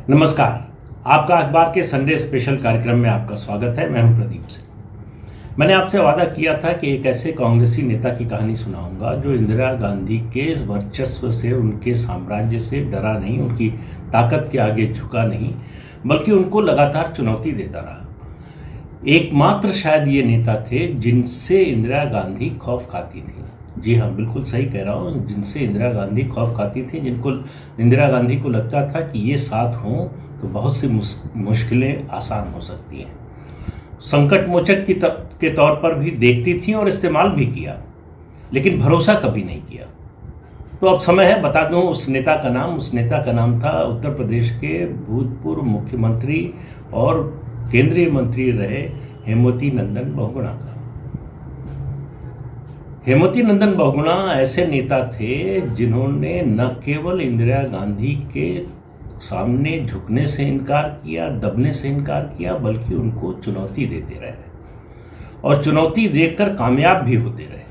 नमस्कार। आपका अखबार के संडे स्पेशल कार्यक्रम में आपका स्वागत है। मैं हूं प्रदीप सिंह। मैंने आपसे वादा किया था कि एक ऐसे कांग्रेसी नेता की कहानी सुनाऊंगा जो इंदिरा गांधी के वर्चस्व से, उनके साम्राज्य से डरा नहीं, उनकी ताकत के आगे झुका नहीं, बल्कि उनको लगातार चुनौती देता रहा। एकमात्र शायद ये नेता थे जिनसे इंदिरा गांधी खौफ खाती थी। जी हाँ, बिल्कुल सही कह रहा हूँ, जिनसे इंदिरा गांधी खौफ खाती थी, जिनको इंदिरा गांधी को लगता था कि ये साथ हों तो बहुत सी मुश्किलें आसान हो सकती हैं। संकट मोचक के तौर पर भी देखती थी और इस्तेमाल भी किया, लेकिन भरोसा कभी नहीं किया। तो अब समय है बता दूं उस नेता का नाम। उस नेता का नाम था उत्तर प्रदेश के भूतपूर्व मुख्यमंत्री और केंद्रीय मंत्री रहे हेमवती नंदन बहुगुणा का। हेमवती नंदन बहुगुणा ऐसे नेता थे जिन्होंने न केवल इंदिरा गांधी के सामने झुकने से इनकार किया, दबने से इनकार किया, बल्कि उनको चुनौती देते रहे और चुनौती देकर कामयाब भी होते रहे।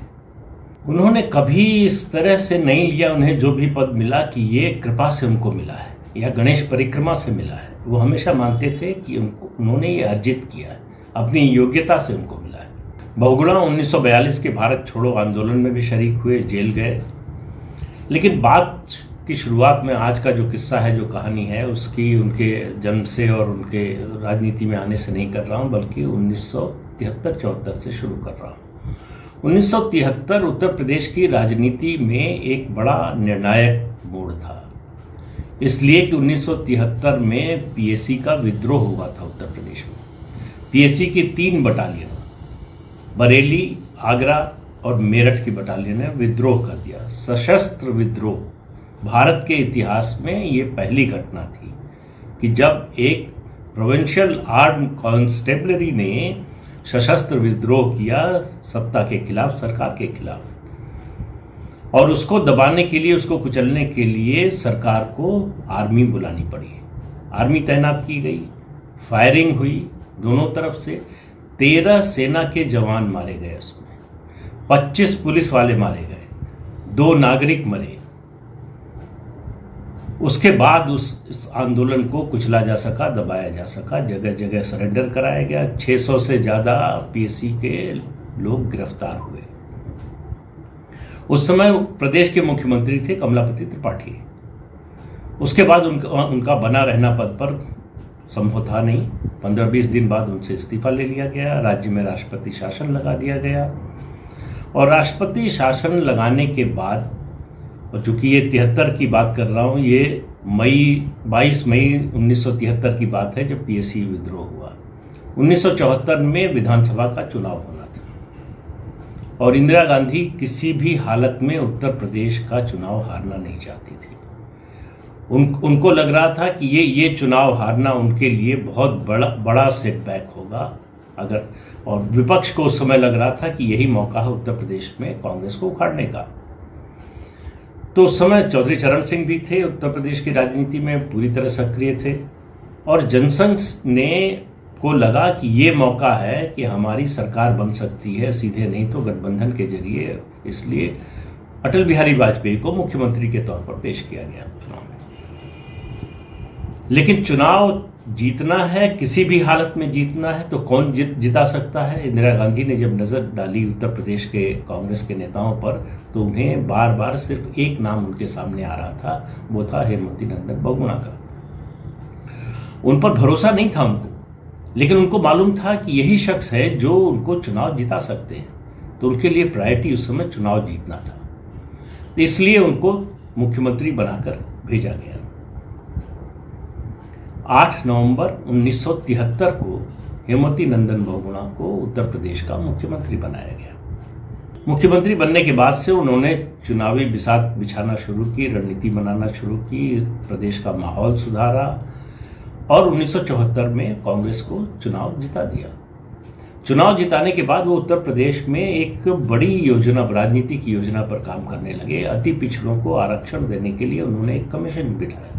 उन्होंने कभी इस तरह से नहीं लिया उन्हें जो भी पद मिला कि ये कृपा से उनको मिला है या गणेश परिक्रमा से मिला है। वो हमेशा मानते थे कि उन्होंने ये अर्जित किया है, अपनी योग्यता से उनको मिला है। बहुगुणा 1942 के भारत छोड़ो आंदोलन में भी शरीक हुए, जेल गए। लेकिन बात की शुरुआत में आज का जो किस्सा है, जो कहानी है, उसकी उनके जन्म से और उनके राजनीति में आने से नहीं कर रहा हूँ, बल्कि 1973-74 से शुरू कर रहा हूँ। 1973 उत्तर प्रदेश की राजनीति में एक बड़ा निर्णायक मोड़ था, इसलिए कि 1973 में पीएसी का विद्रोह हुआ था उत्तर प्रदेश में। पीएसी की 3 बटालियन, बरेली, आगरा और मेरठ की बटालियन ने विद्रोह कर दिया। सशस्त्र विद्रोह। भारत के इतिहास में ये पहली घटना थी कि जब एक प्रोविंशियल आर्म कांस्टेबलरी ने सशस्त्र विद्रोह किया सत्ता के खिलाफ, सरकार के खिलाफ, और उसको दबाने के लिए, उसको कुचलने के लिए सरकार को आर्मी बुलानी पड़ी। आर्मी तैनात की गई, फायरिंग हुई दोनों तरफ से। 13 सेना के जवान मारे गए, उसमें 25 पुलिस वाले मारे गए, 2 नागरिक मरे। उसके बाद उस आंदोलन को कुचला जा सका, दबाया जा सका, जगह जगह सरेंडर कराया गया। 600 से ज़्यादा पीएसी के लोग गिरफ्तार हुए। उस समय प्रदेश के मुख्यमंत्री थे कमलापति त्रिपाठी। उसके बाद उनका बना रहना पद पर संभव था नहीं। 15-20 दिन बाद उनसे इस्तीफा ले लिया गया। राज्य में राष्ट्रपति शासन लगा दिया गया और राष्ट्रपति शासन लगाने के बाद, और चूंकि ये 73 की बात कर रहा हूँ, ये 22 मई 1973 की बात है जब पीएसी विद्रोह हुआ। 1974 में विधानसभा का चुनाव होना था और इंदिरा गांधी किसी भी हालत में उत्तर प्रदेश का चुनाव हारना नहीं चाहती थी। उनको लग रहा था कि ये चुनाव हारना उनके लिए बहुत बड़ा सेटबैक होगा अगर, और विपक्ष को उस समय लग रहा था कि यही मौका है उत्तर प्रदेश में कांग्रेस को उखाड़ने का। तो उस समय चौधरी चरण सिंह भी थे, उत्तर प्रदेश की राजनीति में पूरी तरह सक्रिय थे, और जनसंघ को लगा कि ये मौका है कि हमारी सरकार बन सकती है, सीधे नहीं तो गठबंधन के जरिए। इसलिए अटल बिहारी वाजपेयी को मुख्यमंत्री के तौर पर पेश किया गया चुनाव में। लेकिन चुनाव जीतना है, किसी भी हालत में जीतना है, तो कौन जिता सकता है? इंदिरा गांधी ने जब नज़र डाली उत्तर प्रदेश के कांग्रेस के नेताओं पर, तो उन्हें बार बार सिर्फ एक नाम उनके सामने आ रहा था, वो था हेमवती नंदन बहुगुणा का। उन पर भरोसा नहीं था उनको, लेकिन उनको मालूम था कि यही शख्स है जो उनको चुनाव जिता सकते हैं। तो उनके लिए प्रायोरिटी उस समय चुनाव जीतना था, तो इसलिए उनको मुख्यमंत्री बनाकर भेजा गया। 8 नवंबर 1973 को हेमवती नंदन बहुगुणा को उत्तर प्रदेश का मुख्यमंत्री बनाया गया। मुख्यमंत्री बनने के बाद से उन्होंने चुनावी बिसात बिछाना शुरू की, रणनीति बनाना शुरू की, प्रदेश का माहौल सुधारा और 1974 में कांग्रेस को चुनाव जिता दिया। चुनाव जिताने के बाद वो उत्तर प्रदेश में एक बड़ी योजना, राजनीतिक योजना पर काम करने लगे। अति पिछड़ों को आरक्षण देने के लिए उन्होंने एक कमीशन बिठाया।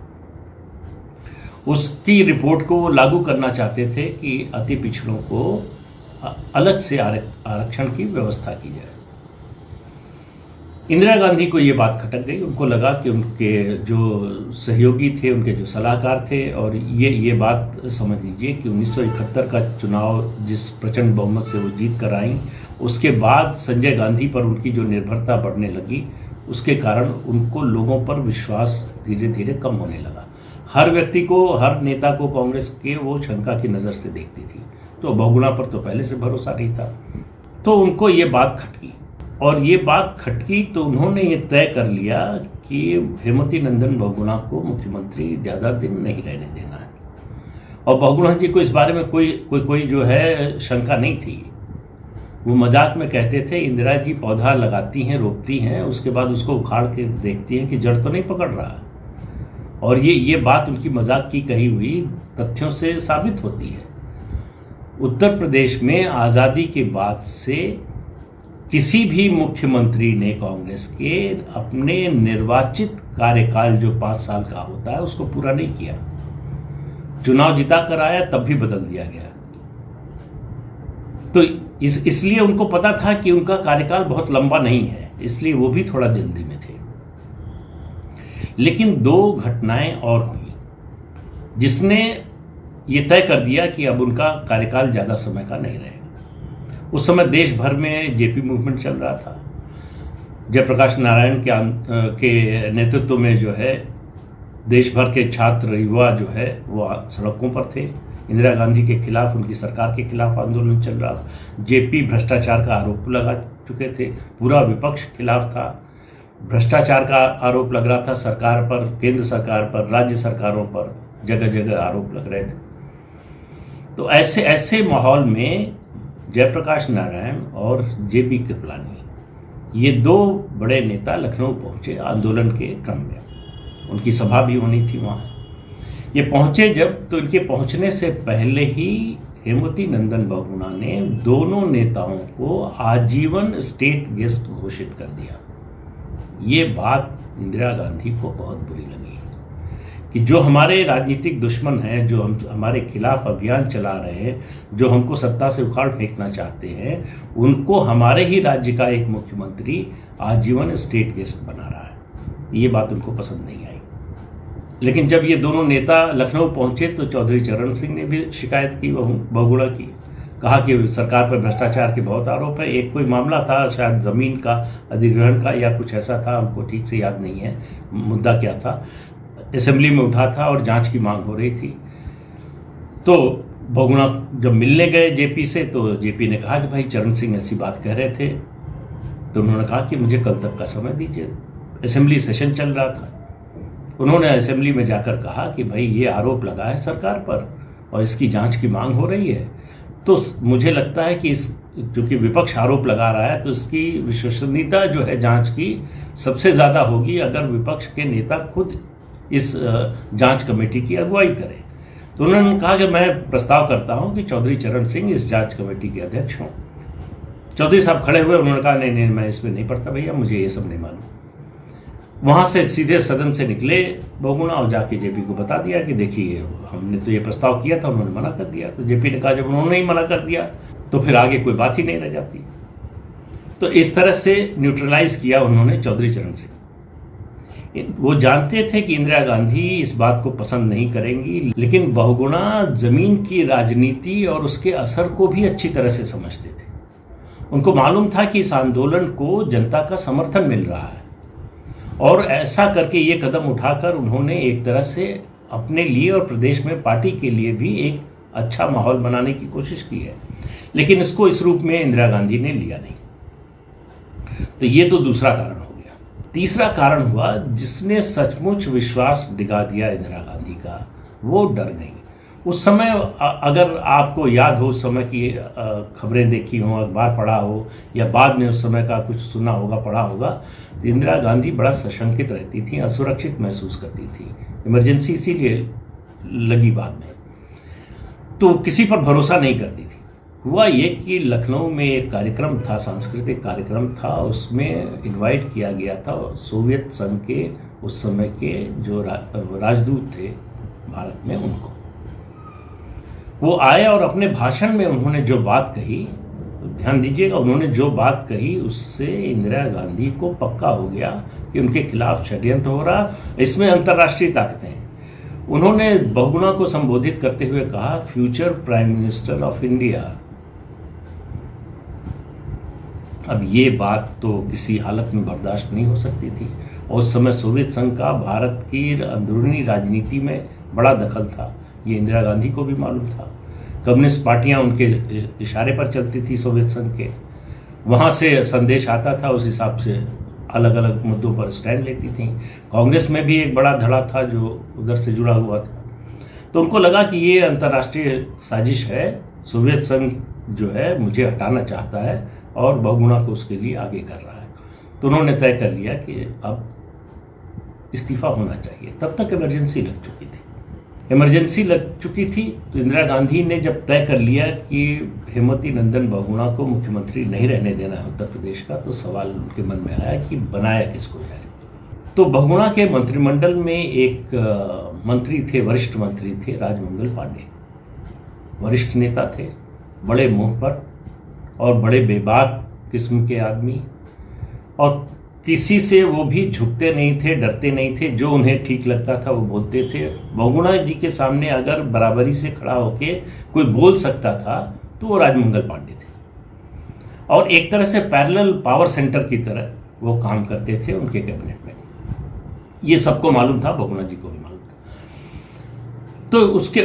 उसकी रिपोर्ट को वो लागू करना चाहते थे कि अति पिछड़ों को अलग से आरक्षण की व्यवस्था की जाए। इंदिरा गांधी को ये बात खटक गई। उनको लगा कि उनके जो सहयोगी थे, उनके जो सलाहकार थे, और ये बात समझ लीजिए कि 1971 का चुनाव जिस प्रचंड बहुमत से वो जीत कर आई, उसके बाद संजय गांधी पर उनकी जो निर्भरता बढ़ने लगी, उसके कारण उनको लोगों पर विश्वास धीरे धीरे कम होने लगा। हर व्यक्ति को, हर नेता को कांग्रेस के वो शंका की नज़र से देखती थी। तो बहुगुणा पर तो पहले से भरोसा नहीं था। तो उनको ये बात खटकी, और ये बात खटकी तो उन्होंने ये तय कर लिया कि हेमवती नंदन बहुगुणा को मुख्यमंत्री ज़्यादा दिन नहीं रहने देना है। और बहुगुणा जी को इस बारे में कोई जो है शंका नहीं थी। वो मजाक में कहते थे, इंदिरा जी पौधा लगाती हैं, रोपती हैं, उसके बाद उसको उखाड़ के देखती हैं कि जड़ तो नहीं पकड़ रहा। और ये बात उनकी मजाक की कही हुई तथ्यों से साबित होती है। उत्तर प्रदेश में आज़ादी के बाद से किसी भी मुख्यमंत्री ने कांग्रेस के अपने निर्वाचित कार्यकाल जो 5 साल का होता है उसको पूरा नहीं किया। चुनाव जिता कर आया तब भी बदल दिया गया। तो इसलिए उनको पता था कि उनका कार्यकाल बहुत लंबा नहीं है, इसलिए वो भी थोड़ा जल्दी में थे। लेकिन 2 घटनाएं और हुई जिसने ये तय कर दिया कि अब उनका कार्यकाल ज़्यादा समय का नहीं रहेगा। उस समय देश भर में जेपी मूवमेंट चल रहा था। जयप्रकाश नारायण के नेतृत्व में जो है देश भर के छात्र, युवा जो है वो सड़कों पर थे। इंदिरा गांधी के खिलाफ, उनकी सरकार के खिलाफ आंदोलन चल रहा था। जेपी भ्रष्टाचार का आरोप लगा चुके थे, पूरा विपक्ष खिलाफ था। भ्रष्टाचार का आरोप लग रहा था सरकार पर, केंद्र सरकार पर, राज्य सरकारों पर, जगह जगह आरोप लग रहे थे। तो ऐसे माहौल में जयप्रकाश नारायण और जेपी कृपलानी, ये 2 बड़े नेता लखनऊ पहुंचे आंदोलन के क्रम में। उनकी सभा भी होनी थी वहाँ। ये पहुंचे जब, तो इनके पहुंचने से पहले ही हेमवती नंदन बहुगुणा ने दोनों नेताओं को आजीवन स्टेट गेस्ट घोषित कर दिया। ये बात इंदिरा गांधी को बहुत बुरी लगी कि जो हमारे राजनीतिक दुश्मन हैं, जो हमारे खिलाफ अभियान चला रहे हैं, जो हमको सत्ता से उखाड़ फेंकना चाहते हैं, उनको हमारे ही राज्य का एक मुख्यमंत्री आजीवन स्टेट गेस्ट बना रहा है। ये बात उनको पसंद नहीं आई। लेकिन जब ये दोनों नेता लखनऊ पहुंचे तो चौधरी चरण सिंह ने भी शिकायत की बहुगुणा की। कहा कि सरकार पर भ्रष्टाचार के बहुत आरोप है। एक कोई मामला था शायद ज़मीन का अधिग्रहण का या कुछ ऐसा था, हमको ठीक से याद नहीं है मुद्दा क्या था। असेंबली में उठा था और जांच की मांग हो रही थी। तो बहुगुणा जब मिलने गए जेपी से, तो जेपी ने कहा कि भाई चरण सिंह ऐसी बात कह रहे थे। तो उन्होंने कहा कि मुझे कल तक का समय दीजिए। असेंबली सेशन चल रहा था। उन्होंने असेंबली में जाकर कहा कि भाई ये आरोप लगा है सरकार पर और इसकी जांच की मांग हो रही है। तो मुझे लगता है कि जो कि विपक्ष आरोप लगा रहा है, तो इसकी विश्वसनीयता जो है जांच की सबसे ज़्यादा होगी अगर विपक्ष के नेता खुद इस जांच कमेटी की अगुवाई करें। तो उन्होंने कहा कि मैं प्रस्ताव करता हूं कि चौधरी चरण सिंह इस जांच कमेटी के अध्यक्ष हों। चौधरी साहब खड़े हुए, उन्होंने कहा नहीं मैं इसमें नहीं पढ़ता भैया, मुझे ये सब नहीं मालूम। वहां से सीधे सदन से निकले बहुगुणा और जाके जेपी को बता दिया कि देखिए हमने तो ये प्रस्ताव किया था, उन्होंने मना कर दिया। तो जेपी ने कहा जब उन्होंने ही मना कर दिया तो फिर आगे कोई बात ही नहीं रह जाती। तो इस तरह से न्यूट्रलाइज किया उन्होंने चौधरी चरण सिंह। वो जानते थे कि इंदिरा गांधी इस बात को पसंद नहीं करेंगी, लेकिन बहुगुणा जमीन की राजनीति और उसके असर को भी अच्छी तरह से समझते थे। उनको मालूम था कि इस आंदोलन को जनता का समर्थन मिल रहा है, और ऐसा करके ये कदम उठाकर उन्होंने एक तरह से अपने लिए और प्रदेश में पार्टी के लिए भी एक अच्छा माहौल बनाने की कोशिश की है। लेकिन इसको इस रूप में इंदिरा गांधी ने लिया नहीं। तो ये तो दूसरा कारण हो गया। तीसरा कारण हुआ जिसने सचमुच विश्वास डिगा दिया इंदिरा गांधी का, वो डर गई। उस समय अगर आपको याद हो, उस समय की खबरें देखी हो, अखबार पढ़ा हो, या बाद में उस समय का कुछ सुना होगा, पढ़ा होगा, तो इंदिरा गांधी बड़ा सशंकित रहती थी, असुरक्षित महसूस करती थी। इमरजेंसी इसीलिए लगी बाद में, तो किसी पर भरोसा नहीं करती थी। हुआ ये कि लखनऊ में एक कार्यक्रम था, सांस्कृतिक कार्यक्रम था, उसमें इनवाइट किया गया था सोवियत संघ के उस समय के जो राजदूत थे भारत में, उनको। वो आए और अपने भाषण में उन्होंने जो बात कही ध्यान दीजिएगा, उन्होंने जो बात कही उससे इंदिरा गांधी को पक्का हो गया कि उनके खिलाफ षड्यंत्र हो रहा, इसमें अंतर्राष्ट्रीय ताकतें हैं। उन्होंने बहुगुणा को संबोधित करते हुए कहा, future prime minister of India. अब ये बात तो किसी हालत में बर्दाश्त नहीं हो सकती थी, और उस समय सोवियत संघ का भारत की अंदरूनी राजनीति में बड़ा दखल था, ये इंदिरा गांधी को भी मालूम था। कम्युनिस्ट पार्टियां उनके इशारे पर चलती थी सोवियत संघ के, वहाँ से संदेश आता था, उस हिसाब से अलग अलग मुद्दों पर स्टैंड लेती थी। कांग्रेस में भी एक बड़ा धड़ा था जो उधर से जुड़ा हुआ था, तो उनको लगा कि ये अंतर्राष्ट्रीय साजिश है, सोवियत संघ जो है मुझे हटाना चाहता है और बहुगुणा को उसके लिए आगे कर रहा है। तो उन्होंने तय कर लिया कि अब इस्तीफा होना चाहिए। तब तक इमरजेंसी लग चुकी थी। तो इंदिरा गांधी ने जब तय कर लिया कि हेमवती नंदन बहुगुणा को मुख्यमंत्री नहीं रहने देना है उत्तर प्रदेश का, तो सवाल उनके मन में आया कि बनाया किसको जाए। तो बहुगुणा के मंत्रिमंडल में एक मंत्री थे, वरिष्ठ मंत्री थे, राजमंगल पांडे। वरिष्ठ नेता थे, बड़े मुंह पर और बड़े बेबाक किस्म के आदमी, और किसी से वो भी झुकते नहीं थे, डरते नहीं थे। जो उन्हें ठीक लगता था वो बोलते थे। बहुगुणा जी के सामने अगर बराबरी से खड़ा होके कोई बोल सकता था तो वो राजमंगल पांडे थे, और एक तरह से पैरेलल पावर सेंटर की तरह वो काम करते थे उनके कैबिनेट में। ये सबको मालूम था, बहुगुणा जी को भी मालूम था। तो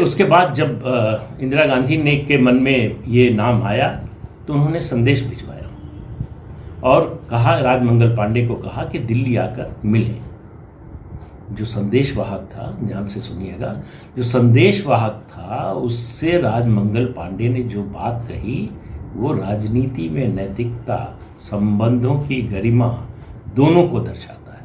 उसके बाद जब इंदिरा गांधी ने के मन में ये नाम आया तो उन्होंने संदेश भिजवाया और कहा, राजमंगल पांडे को कहा कि दिल्ली आकर मिले। जो संदेशवाहक था, ध्यान से सुनिएगा, जो संदेशवाहक था उससे राजमंगल पांडे ने जो बात कही वो राजनीति में नैतिकता, संबंधों की गरिमा दोनों को दर्शाता है।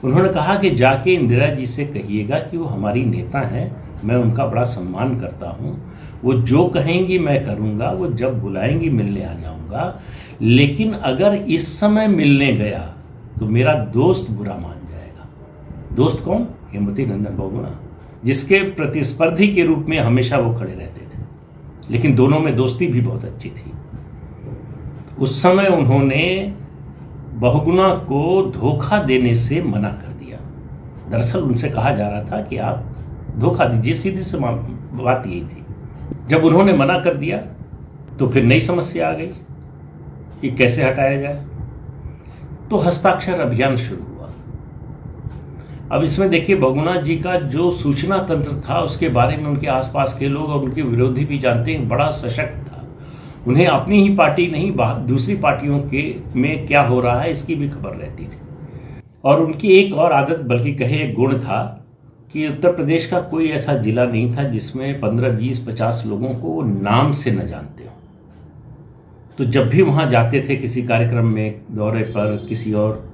उन्होंने कहा कि जाके इंदिरा जी से कहिएगा कि वो हमारी नेता हैं, मैं उनका बड़ा सम्मान करता हूँ, वो जो कहेंगी मैं करूँगा, वो जब बुलाएंगी मिलने आ जाऊँगा, लेकिन अगर इस समय मिलने गया तो मेरा दोस्त बुरा मान जाएगा। दोस्त कौन? हेमवती नंदन बहुगुणा, जिसके प्रतिस्पर्धी के रूप में हमेशा वो खड़े रहते थे, लेकिन दोनों में दोस्ती भी बहुत अच्छी थी। उस समय उन्होंने बहुगुणा को धोखा देने से मना कर दिया। दरअसल उनसे कहा जा रहा था कि आप धोखा दीजिए, सीधी सी बात यही थी। जब उन्होंने मना कर दिया तो फिर नई समस्या आ गई कि कैसे हटाया जाए। तो हस्ताक्षर अभियान शुरू हुआ। अब इसमें देखिए, बहुगुणा जी का जो सूचना तंत्र था उसके बारे में उनके आसपास के लोग और उनके विरोधी भी जानते हैं, बड़ा सशक्त था। उन्हें अपनी ही पार्टी नहीं, दूसरी पार्टियों के में क्या हो रहा है इसकी भी खबर रहती थी। और उनकी एक और आदत, बल्कि कहे एक गुण था, कि उत्तर प्रदेश का कोई ऐसा जिला नहीं था जिसमें 15, 20, 50 लोगों को वो नाम से न जानते हो। तो जब भी वहाँ जाते थे किसी कार्यक्रम में, दौरे पर, किसी और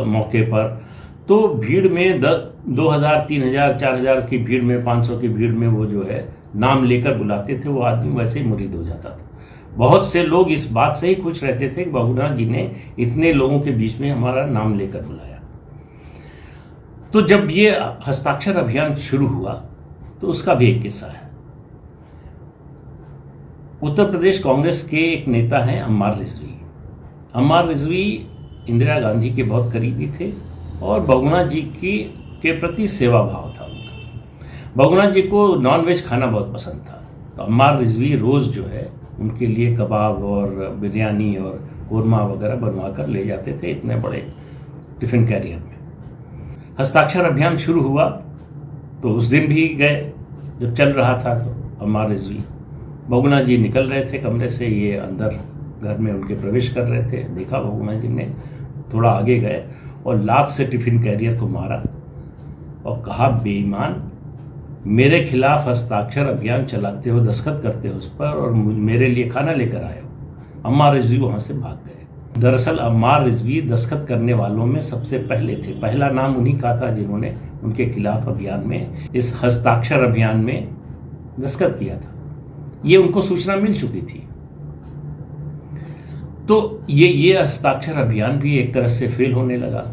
मौके पर, तो भीड़ में 2000, 3000, 4000 की भीड़ में, 500 की भीड़ में वो जो है नाम लेकर बुलाते थे, वो आदमी वैसे ही मुरीद हो जाता था। बहुत से लोग इस बात से ही खुश रहते थे कि बहुगुणा जी ने इतने लोगों के बीच में हमारा नाम लेकर बुलाया। तो जब ये हस्ताक्षर अभियान शुरू हुआ तो उसका भी एक किस्सा है। उत्तर प्रदेश कांग्रेस के एक नेता हैं अम्मार रिजवी। अम्मार रिजवी इंदिरा गांधी के बहुत करीबी थे और बहुगुणा जी के प्रति सेवा भाव था उनका। बहुगुणा जी को नॉनवेज खाना बहुत पसंद था, तो अम्मार रिजवी रोज़ जो है उनके लिए कबाब और बिरयानी और कोरमा वगैरह बनवा कर ले जाते थे इतने बड़े टिफ़िन कैरियर में। हस्ताक्षर अभियान शुरू हुआ तो उस दिन भी गए जब चल रहा था। तो अम्मार रिजवी, बहुगुणा जी निकल रहे थे कमरे से, ये अंदर घर में उनके प्रवेश कर रहे थे। देखा बहुगुणा जी ने, थोड़ा आगे गए और लात से टिफ़िन कैरियर को मारा और कहा, बेईमान, मेरे खिलाफ हस्ताक्षर अभियान चलाते हो, दस्तखत करते हो उस पर, और मेरे लिए खाना लेकर आए हो। अम्मार रिजवी वहाँ से भाग गए। दरअसल अम्मार रिजवी दस्तखत करने वालों में सबसे पहले थे। पहला नाम उन्हीं का था जिन्होंने उनके खिलाफ अभियान में, इस हस्ताक्षर अभियान में दस्तखत किया था। ये उनको सूचना मिल चुकी थी। तो ये हस्ताक्षर अभियान भी एक तरह से फेल होने लगा।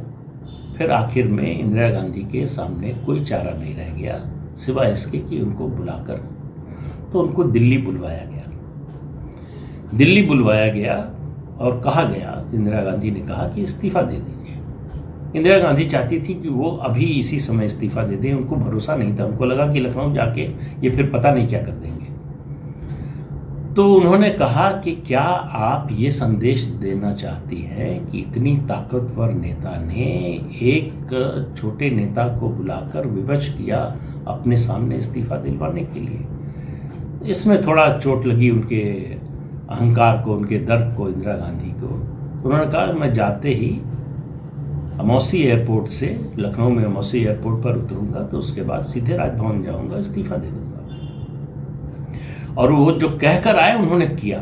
फिर आखिर में इंदिरा गांधी के सामने कोई चारा नहीं रह गया सिवाय इसके कि उनको बुलाकर, तो उनको दिल्ली बुलवाया गया। दिल्ली बुलवाया गया और कहा गया, इंदिरा गांधी ने कहा कि इस्तीफा दे दीजिए। इंदिरा गांधी चाहती थी कि वो अभी इसी समय इस्तीफा दे दें। उनको भरोसा नहीं था, उनको लगा कि लखनऊ जाके ये फिर पता नहीं क्या कर देंगे। तो उन्होंने कहा कि क्या आप ये संदेश देना चाहती हैं कि इतनी ताकतवर नेता ने एक छोटे नेता को बुलाकर विवश किया अपने सामने इस्तीफा दिलवाने के लिए। इसमें थोड़ा चोट लगी उनके अहंकार को, उनके दर्प को, इंदिरा गांधी को। उन्होंने कहा मैं जाते ही अमौसी एयरपोर्ट से, लखनऊ में अमौसी एयरपोर्ट पर उतरूंगा तो उसके बाद सीधे राजभवन जाऊंगा, इस्तीफा दे दूंगा। और वो जो कहकर आए उन्होंने किया।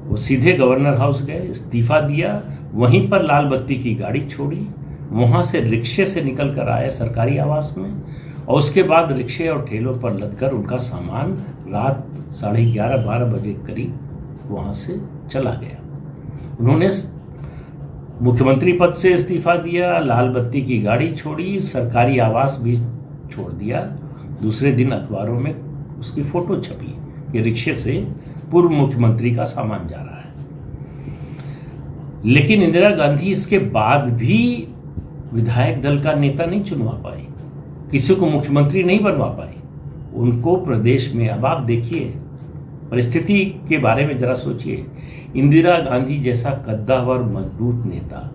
वो सीधे गवर्नर हाउस गए, इस्तीफा दिया, वहीं पर लाल बत्ती की गाड़ी छोड़ी, वहां से रिक्शे से निकल कर आए सरकारी आवास में, और उसके बाद रिक्शे और ठेलों पर लदकर उनका सामान रात 11:30-12 बजे करीब वहां से चला गया। उन्होंने मुख्यमंत्री पद से इस्तीफा दिया, लाल बत्ती की गाड़ी छोड़ी, सरकारी आवास भी छोड़ दिया। दूसरे दिन अखबारों में उसकी फोटो छपी कि रिक्शे से पूर्व मुख्यमंत्री का सामान जा रहा है। लेकिन इंदिरा गांधी इसके बाद भी विधायक दल का नेता नहीं चुनवा पाई, किसी को मुख्यमंत्री नहीं बनवा पाई। उनको प्रदेश में, अब आप देखिए परिस्थिति के बारे में जरा सोचिए, इंदिरा गांधी जैसा कद्दावर मजबूत नेता,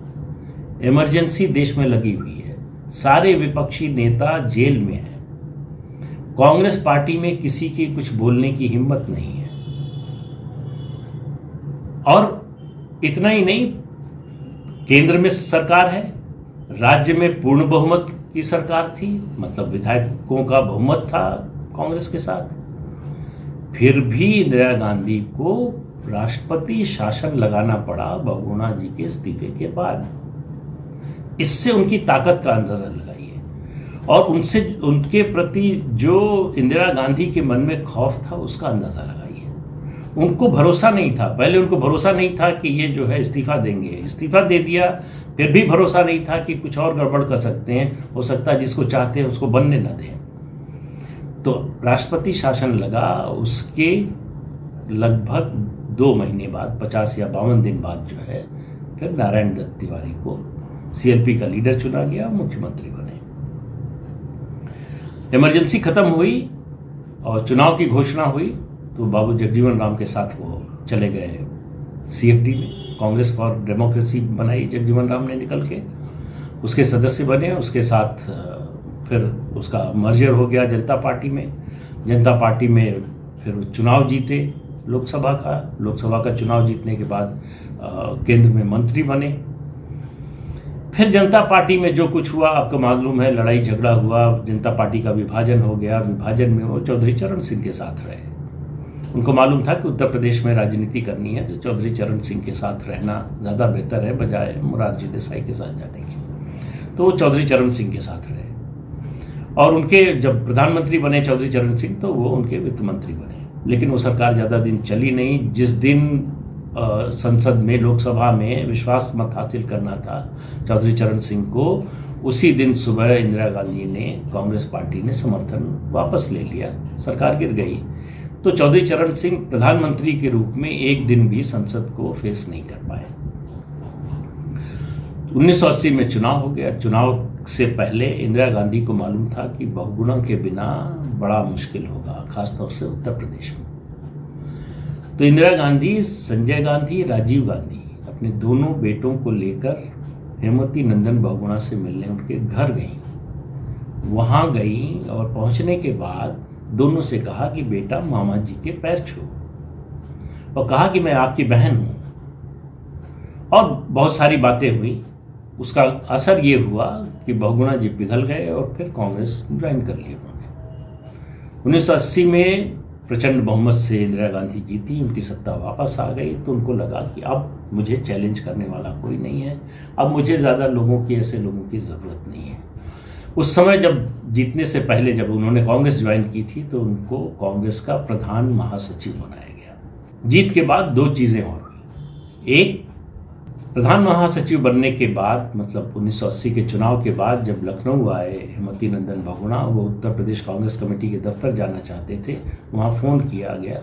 इमरजेंसी देश में लगी हुई है, सारे विपक्षी नेता जेल में हैं, कांग्रेस पार्टी में किसी की कुछ बोलने की हिम्मत नहीं है। और इतना ही नहीं, केंद्र में सरकार है, राज्य में पूर्ण बहुमत की सरकार थी, मतलब विधायकों का बहुमत था कांग्रेस के साथ। फिर भी इंदिरा गांधी को राष्ट्रपति शासन लगाना पड़ा बहुगुणा जी के इस्तीफे के बाद। इससे उनकी ताकत का अंदाजा लगाइए, और उनसे, उनके प्रति जो इंदिरा गांधी के मन में खौफ था उसका अंदाजा लगाइए। उनको भरोसा नहीं था, पहले उनको भरोसा नहीं था कि ये जो है इस्तीफा देंगे, इस्तीफा दे दिया, फिर भी भरोसा नहीं था कि कुछ और गड़बड़ कर सकते हैं, हो सकता है जिसको चाहते हैं उसको बनने न दें। तो राष्ट्रपति शासन लगा, उसके लगभग 2 महीने बाद, 50 या 52 दिन बाद जो है, फिर नारायण दत्त तिवारी को सीएलपी का लीडर चुना गया, मुख्यमंत्री बने। इमरजेंसी खत्म हुई और चुनाव की घोषणा हुई तो बाबू जगजीवन राम के साथ वो चले गए सीएफडी में, कांग्रेस फॉर डेमोक्रेसी बनाई जगजीवन राम ने निकल के, उसके सदस्य बने। उसके साथ फिर उसका मर्जर हो गया जनता पार्टी में। जनता पार्टी में फिर चुनाव जीते लोकसभा का चुनाव जीतने के बाद केंद्र में मंत्री बने। फिर जनता पार्टी में जो कुछ हुआ आपको मालूम है, लड़ाई झगड़ा हुआ, जनता पार्टी का विभाजन हो गया। विभाजन में वो चौधरी चरण सिंह के साथ रहे। उनको मालूम था कि उत्तर प्रदेश में राजनीति करनी है तो चौधरी चरण सिंह के साथ रहना ज़्यादा बेहतर है बजाय मोरारजी देसाई के साथ जाने के। तो वो चौधरी चरण सिंह के साथ रहे, और उनके जब प्रधानमंत्री बने चौधरी चरण सिंह तो वो उनके वित्त मंत्री बने। लेकिन वो सरकार ज़्यादा दिन चली नहीं। जिस दिन संसद में, लोकसभा में विश्वास मत हासिल करना था चौधरी चरण सिंह को, उसी दिन सुबह इंदिरा गांधी ने, कांग्रेस पार्टी ने समर्थन वापस ले लिया, सरकार गिर गई। तो चौधरी चरण सिंह प्रधानमंत्री के रूप में एक दिन भी संसद को फेस नहीं कर पाए। 1980 में चुनाव हो गया। चुनाव से पहले इंदिरा गांधी को मालूम था कि बहुगुणा के बिना बड़ा मुश्किल होगा, खासतौर से उत्तर प्रदेश में। तो इंदिरा गांधी, संजय गांधी, राजीव गांधी अपने दोनों बेटों को लेकर हेमवती नंदन बहुगुणा से मिलने उनके घर गई। वहां गई और पहुंचने के बाद दोनों से कहा कि बेटा मामा जी के पैर छू, और कहा कि मैं आपकी बहन हूं, और बहुत सारी बातें हुई। उसका असर ये हुआ कि बहुगुणा जी पिघल गए और फिर कांग्रेस ज्वाइन कर ली उन्होंने। 1980 में प्रचंड बहुमत से इंदिरा गांधी जीती, उनकी सत्ता वापस आ गई। तो उनको लगा कि अब मुझे चैलेंज करने वाला कोई नहीं है, अब मुझे ज़्यादा लोगों की, ऐसे लोगों की ज़रूरत नहीं है। उस समय जब जीतने से पहले जब उन्होंने कांग्रेस ज्वाइन की थी तो उनको कांग्रेस का प्रधान महासचिव बनाया गया। जीत के बाद 2 चीज़ें और हुई। एक, प्रधान महासचिव बनने के बाद, मतलब 1980 के चुनाव के बाद जब लखनऊ आए हेमवती नंदन बहुगुणा, वो उत्तर प्रदेश कांग्रेस कमेटी के दफ्तर जाना चाहते थे। वहाँ फ़ोन किया गया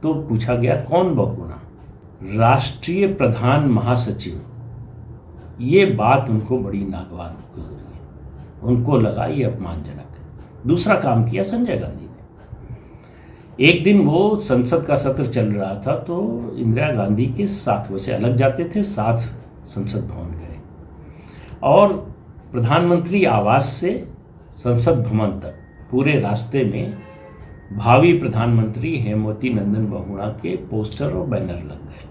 तो पूछा गया कौन बहुगुणा? राष्ट्रीय प्रधान महासचिव। ये बात उनको बड़ी नागवार गुजरी, उनको लगा ये अपमानजनक है। दूसरा काम किया संजय गांधी ने। एक दिन वो संसद का सत्र चल रहा था तो इंदिरा गांधी के साथ, वैसे अलग जाते थे, साथ संसद भवन गए और प्रधानमंत्री आवास से संसद भवन तक पूरे रास्ते में भावी प्रधानमंत्री हेमवती नंदन बहुगुणा के पोस्टर और बैनर लग गए।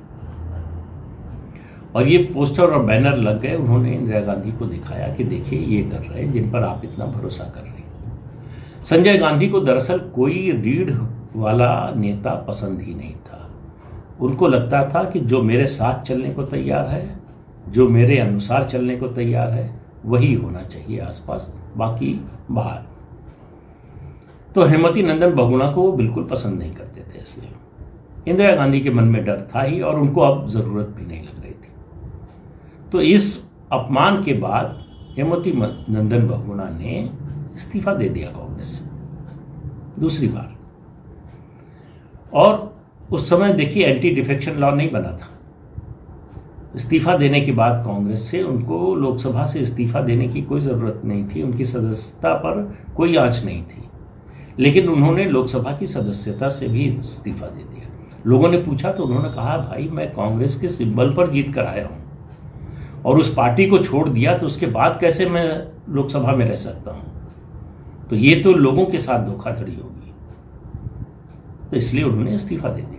और ये पोस्टर और बैनर लग गए, उन्होंने इंदिरा गांधी को दिखाया कि देखिए ये कर रहे हैं जिन पर आप इतना भरोसा कर रहे हैं। संजय गांधी को दरअसल कोई रीढ़ वाला नेता पसंद ही नहीं था। उनको लगता था कि जो मेरे साथ चलने को तैयार है, जो मेरे अनुसार चलने को तैयार है, वही होना चाहिए आसपास, बाकी बाहर। तो हेमवती नंदन बहुगुणा को वो बिल्कुल पसंद नहीं करते थे। इसलिए इंदिरा गांधी के मन में डर था ही और उनको अब जरूरत भी नहीं लग रही थी। तो इस अपमान के बाद हेमवती नंदन बहुगुणा ने इस्तीफा दे दिया कांग्रेस से दूसरी बार। और उस समय देखिए एंटी डिफेक्शन लॉ नहीं बना था। इस्तीफा देने के बाद कांग्रेस से उनको लोकसभा से इस्तीफा देने की कोई ज़रूरत नहीं थी, उनकी सदस्यता पर कोई आंच नहीं थी, लेकिन उन्होंने लोकसभा की सदस्यता से भी इस्तीफा दे दिया। लोगों ने पूछा तो उन्होंने कहा भाई मैं कांग्रेस के सिंबल पर जीत कर आया हूँ और उस पार्टी को छोड़ दिया तो उसके बाद कैसे मैं लोकसभा में रह सकता हूँ? तो ये तो लोगों के साथ धोखाधड़ी होगी। तो इसलिए उन्होंने इस्तीफा दे दिया।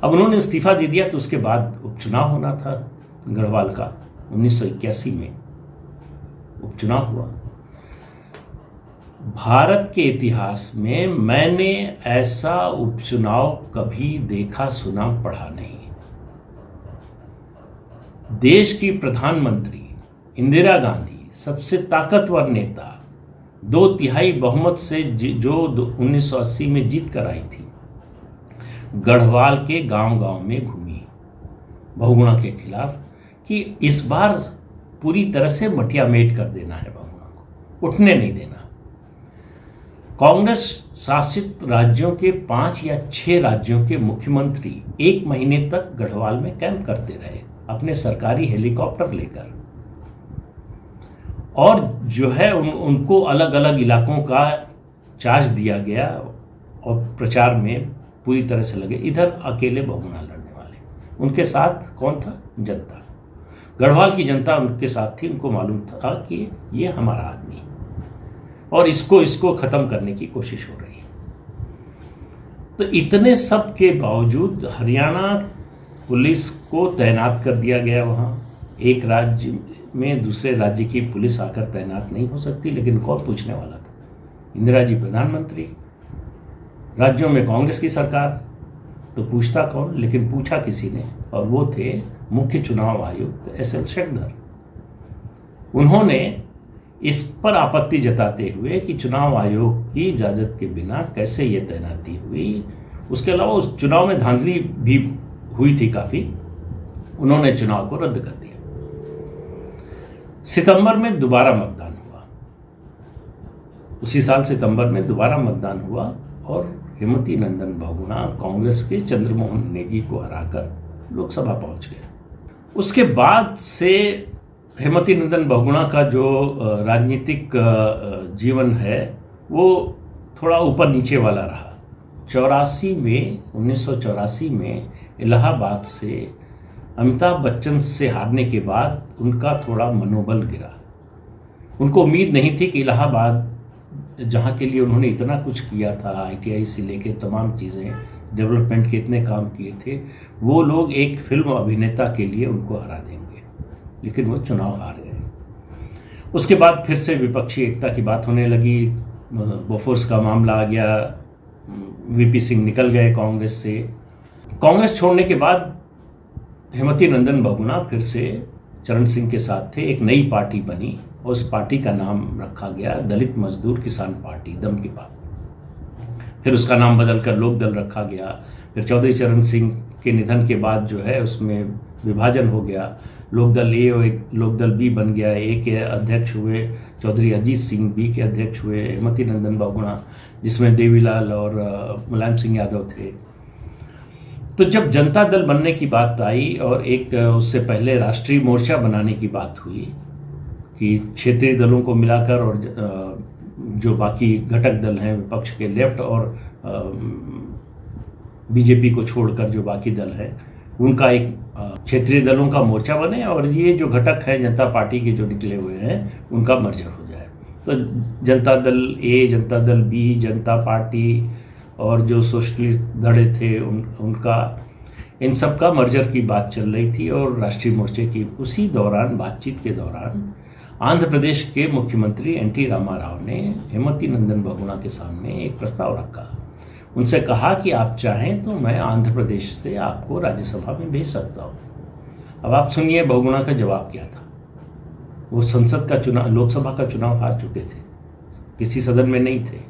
अब उन्होंने इस्तीफा दे दिया तो उसके बाद उपचुनाव होना था गढ़वाल का। 1981 में उपचुनाव हुआ। भारत के इतिहास में मैंने ऐसा उपचुनाव कभी देखा, सुना, पढ़ा नहीं। देश की प्रधानमंत्री इंदिरा गांधी, सबसे ताकतवर नेता, 2/3 बहुमत से जो 1980 में जीत कर आई थी, गढ़वाल के गांव-गांव में घूमी बहुगुणा के खिलाफ कि इस बार पूरी तरह से मटियामेट कर देना है, बहुगुणा को उठने नहीं देना। कांग्रेस शासित राज्यों के 5 या 6 राज्यों के मुख्यमंत्री 1 महीने तक गढ़वाल में कैंप करते रहे अपने सरकारी हेलीकॉप्टर लेकर। और जो है उनको अलग अलग इलाकों का चार्ज दिया गया और प्रचार में पूरी तरह से लगे। इधर अकेले बहुगुणा लड़ने वाले, उनके साथ कौन था? जनता। गढ़वाल की जनता उनके साथ थी। उनको मालूम था कि ये हमारा आदमी है और इसको खत्म करने की कोशिश हो रही है। तो इतने सब के बावजूद हरियाणा पुलिस को तैनात कर दिया गया वहाँ। एक राज्य में दूसरे राज्य की पुलिस आकर तैनात नहीं हो सकती, लेकिन कौन पूछने वाला था? इंदिरा जी प्रधानमंत्री, राज्यों में कांग्रेस की सरकार, तो पूछता कौन? लेकिन पूछा किसी ने, और वो थे मुख्य चुनाव आयुक्त SL शेखधर। उन्होंने इस पर आपत्ति जताते हुए कि चुनाव आयोग की इजाज़त के बिना कैसे ये तैनाती हुई। उसके अलावा उस चुनाव में धांधली भी हुई थी काफ़ी। उन्होंने चुनाव को रद्द कर दिया। सितंबर में दोबारा मतदान हुआ। उसी साल सितंबर में दोबारा मतदान हुआ और हेमवती नंदन बहुगुणा कांग्रेस के चंद्रमोहन नेगी को हराकर लोकसभा पहुंच गए। उसके बाद से हेमवती नंदन बहुगुणा का जो राजनीतिक जीवन है वो थोड़ा ऊपर नीचे वाला रहा। 1984 में इलाहाबाद से अमिताभ बच्चन से हारने के बाद उनका थोड़ा मनोबल गिरा। उनको उम्मीद नहीं थी कि इलाहाबाद, जहाँ के लिए उन्होंने इतना कुछ किया था, ITI से लेके तमाम चीज़ें, डेवलपमेंट के इतने काम किए थे, वो लोग एक फिल्म अभिनेता के लिए उनको हरा देंगे। लेकिन वो चुनाव हार गए। उसके बाद फिर से विपक्षी एकता की बात होने लगी। बोफोर्स का मामला आ गया। VP सिंह निकल गए कांग्रेस से। कांग्रेस छोड़ने के बाद हेमवती नंदन बहुगुणा फिर से चरण सिंह के साथ थे। एक नई पार्टी बनी और उस पार्टी का नाम रखा गया दलित मजदूर किसान पार्टी, दम की पार्टी। फिर उसका नाम बदलकर लोकदल रखा गया। फिर चौधरी चरण सिंह के निधन के बाद जो है उसमें विभाजन हो गया। लोकदल A और लोकदल B बन गया। A के अध्यक्ष हुए चौधरी अजीत सिंह, B के अध्यक्ष हुए हेमवती नंदन बहुगुणा, जिसमें देवीलाल और मुलायम सिंह यादव थे। तो जब जनता दल बनने की बात आई और एक उससे पहले राष्ट्रीय मोर्चा बनाने की बात हुई कि क्षेत्रीय दलों को मिलाकर और जो बाकी घटक दल हैं विपक्ष के लेफ्ट और बीजेपी को छोड़कर जो बाकी दल हैं उनका एक क्षेत्रीय दलों का मोर्चा बने और ये जो घटक हैं जनता पार्टी के जो निकले हुए हैं उनका मर्जर हो जाए। तो जनता दल ए, जनता दल बी, जनता पार्टी और जो सोशलिस्ट धड़े थे उनका इन सब का मर्जर की बात चल रही थी। और राष्ट्रीय मोर्चे की उसी दौरान बातचीत के दौरान आंध्र प्रदेश के मुख्यमंत्री एन.टी. रामाराव ने हेमवती नंदन बहुगुणा के सामने एक प्रस्ताव रखा। उनसे कहा कि आप चाहें तो मैं आंध्र प्रदेश से आपको राज्यसभा में भेज सकता हूँ। अब आप सुनिए बहुगुणा का जवाब क्या था। वो संसद का चुनाव, लोकसभा का चुनाव हार चुके थे, किसी सदन में नहीं थे।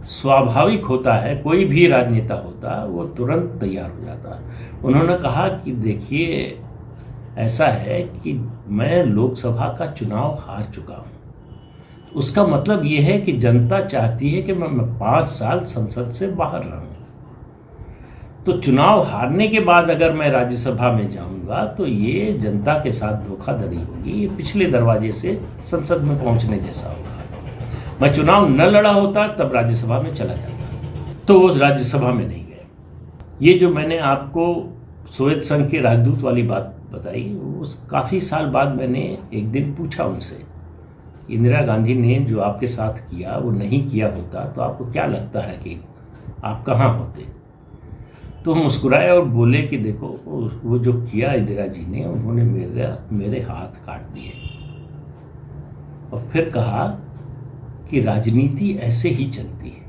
स्वाभाविक होता है, कोई भी राजनेता होता वो तुरंत तैयार हो जाता। उन्होंने कहा कि देखिए ऐसा है कि मैं लोकसभा का चुनाव हार चुका हूँ, उसका मतलब ये है कि जनता चाहती है कि मैं 5 साल संसद से बाहर रहूं। तो चुनाव हारने के बाद अगर मैं राज्यसभा में जाऊंगा तो ये जनता के साथ धोखाधड़ी होगी, ये पिछले दरवाजे से संसद में पहुंचने जैसा होगा। मैं चुनाव न लड़ा होता तब राज्यसभा में चला जाता, तो वो राज्यसभा में नहीं गए। ये जो मैंने आपको सोवियत संघ के राजदूत वाली बात बताई, उस काफ़ी साल बाद मैंने एक दिन पूछा उनसे, इंदिरा गांधी ने जो आपके साथ किया वो नहीं किया होता तो आपको क्या लगता है कि आप कहाँ होते। तो मुस्कुराए और बोले कि देखो वो जो किया इंदिरा जी ने, उन्होंने मेरे हाथ काट दिए। और फिर कहा कि राजनीति ऐसे ही चलती है,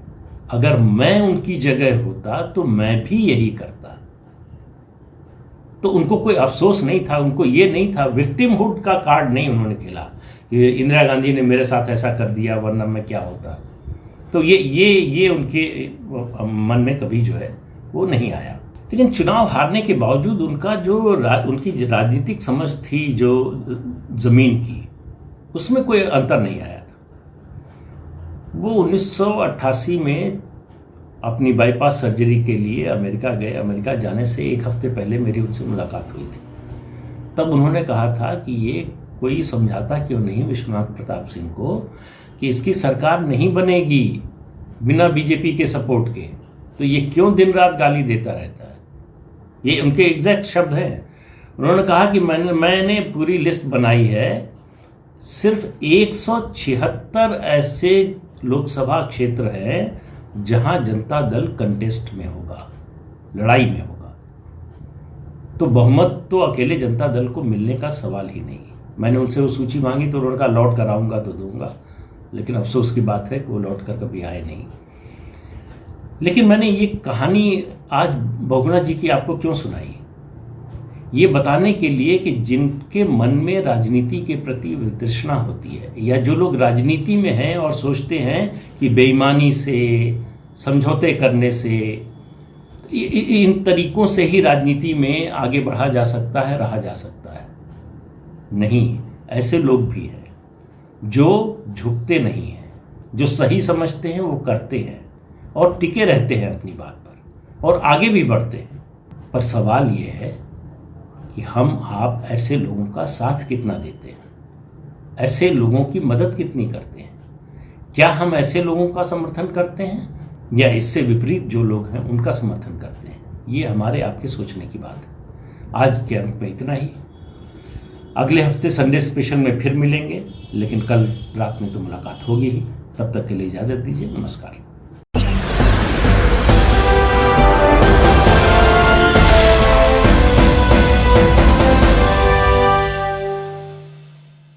अगर मैं उनकी जगह होता तो मैं भी यही करता। तो उनको कोई अफसोस नहीं था, उनको ये नहीं था, विक्टिमहुड का कार्ड नहीं उन्होंने खेला। इंदिरा गांधी ने मेरे साथ ऐसा कर दिया वरना मैं क्या होता। तो ये उनके मन में कभी जो है वो नहीं आया। लेकिन चुनाव हारने के बावजूद उनका जो उनकी राजनीतिक समझ थी जो जमीन की, उसमें कोई अंतर नहीं आया था। वो 1988 में अपनी बाईपास सर्जरी के लिए अमेरिका गए। अमेरिका जाने से 1 हफ्ते पहले मेरी उनसे मुलाकात हुई थी। तब उन्होंने कहा था कि ये कोई समझाता क्यों नहीं विश्वनाथ प्रताप सिंह को कि इसकी सरकार नहीं बनेगी बिना बीजेपी के सपोर्ट के, तो ये क्यों दिन रात गाली देता रहता है। ये उनके एग्जैक्ट शब्द हैं। उन्होंने कहा कि मैंने पूरी लिस्ट बनाई है, सिर्फ 176 ऐसे लोकसभा क्षेत्र हैं जहां जनता दल कंटेस्ट में होगा, लड़ाई में होगा। तो बहुमत तो अकेले जनता दल को मिलने का सवाल ही नहीं। मैंने उनसे वो सूची मांगी तो उन्होंने कहा लौट कर आऊँगा तो दूंगा, लेकिन अफसोस की बात है कि वो लौट कर कभी आए नहीं। लेकिन मैंने ये कहानी आज बहुगुणा जी की आपको क्यों सुनाई, ये बताने के लिए कि जिनके मन में राजनीति के प्रति वितृष्णा होती है, या जो लोग राजनीति में हैं और सोचते हैं कि बेईमानी से, समझौते करने से, इन तरीकों से ही राजनीति में आगे बढ़ा जा सकता है, रहा जा सकता है, नहीं, ऐसे लोग भी हैं जो झुकते नहीं हैं, जो सही समझते हैं वो करते हैं और टिके रहते हैं अपनी बात पर और आगे भी बढ़ते हैं। पर सवाल ये है कि हम आप ऐसे लोगों का साथ कितना देते हैं, ऐसे लोगों की मदद कितनी करते हैं। क्या हम ऐसे लोगों का समर्थन करते हैं या इससे विपरीत जो लोग हैं उनका समर्थन करते हैं। ये हमारे आपके सोचने की बात है। आज के अंक में इतना ही। अगले हफ्ते संडे स्पेशल में फिर मिलेंगे, लेकिन कल रात में तो मुलाकात होगी ही। तब तक के लिए इजाज़त दीजिए। नमस्कार।